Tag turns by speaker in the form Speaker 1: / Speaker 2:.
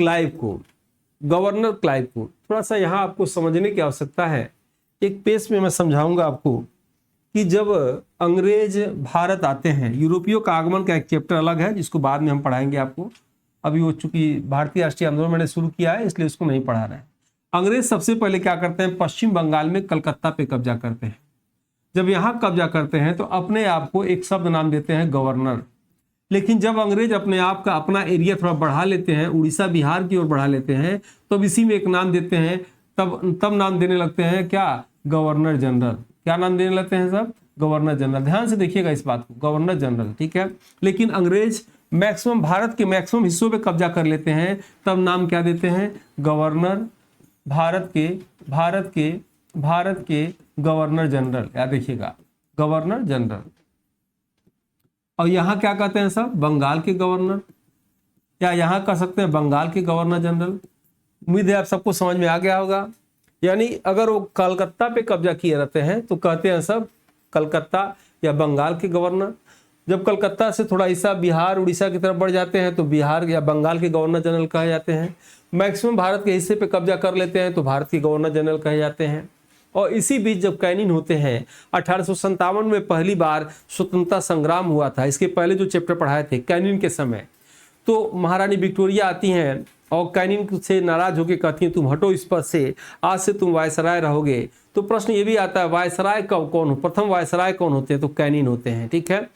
Speaker 1: Clive को, governor Clive को। थोड़ा सा यहाँ आपको समझने की आवश्यकता है। एक पेज में मैं समझाऊंगा आपको कि जब अंग्रेज भारत आते हैं, यूरोपियों का आगमन का एक चैप्टर अलग है जिसको बाद में हम पढ़ाएंगे आपको। अभी वो चूंकि भारतीय राष्ट्रीय आंदोलन मैंने शुरू किया है इसलिए उसको नहीं पढ़ा रहे हैं। अंग्रेज सबसे पहले क्या करते हैं, पश्चिम बंगाल में कलकत्ता पे कब्जा करते हैं। जब यहाँ कब्जा करते हैं तो अपने आप को एक शब्द नाम देते हैं गवर्नर। लेकिन जब अंग्रेज अपने आप का अपना एरिया थोड़ा बढ़ा लेते हैं, उड़ीसा बिहार की ओर बढ़ा लेते हैं, तब इसी में एक नाम देते हैं, तब नाम देने लगते हैं क्या, गवर्नर जनरल। क्या नाम देने लगते हैं सब, गवर्नर जनरल। ध्यान से देखिएगा इस बात को, गवर्नर जनरल, ठीक है। लेकिन अंग्रेज मैक्सिमम भारत के मैक्सिमम हिस्सों पे कब्जा कर लेते हैं, तब नाम क्या देते हैं, गवर्नर, भारत के गवर्नर जनरल। याद देखिएगा, गवर्नर जनरल। और यहाँ क्या कहते हैं सब, बंगाल के गवर्नर, या यहाँ कह सकते हैं बंगाल के गवर्नर जनरल। उम्मीद है आप सबको समझ में आ गया होगा। यानी अगर वो कलकत्ता पे कब्जा किए रहते हैं तो कहते हैं सब कलकत्ता या बंगाल के गवर्नर। जब कलकत्ता से थोड़ा हिस्सा बिहार उड़ीसा की तरफ बढ़ जाते हैं तो बिहार या बंगाल के गवर्नर जनरल कहे जाते हैं। मैक्सिमम भारत के हिस्से पे कब्जा कर लेते हैं तो भारत के गवर्नर जनरल कहे जाते हैं। और इसी बीच जब कैनिंग होते हैं, 1857 में पहली बार स्वतंत्रता संग्राम हुआ था। इसके पहले जो चैप्टर पढ़ाए थे कैनिंग के समय, तो महारानी विक्टोरिया आती हैं और कैनिंग से नाराज होकर कहती हैं तुम हटो इस पद से, आज से तुम वायसराय रहोगे। तो प्रश्न ये भी आता है वायसराय कब कौन हो, प्रथम वायसराय कौन होते हैं, तो कैनिंग होते हैं, ठीक है।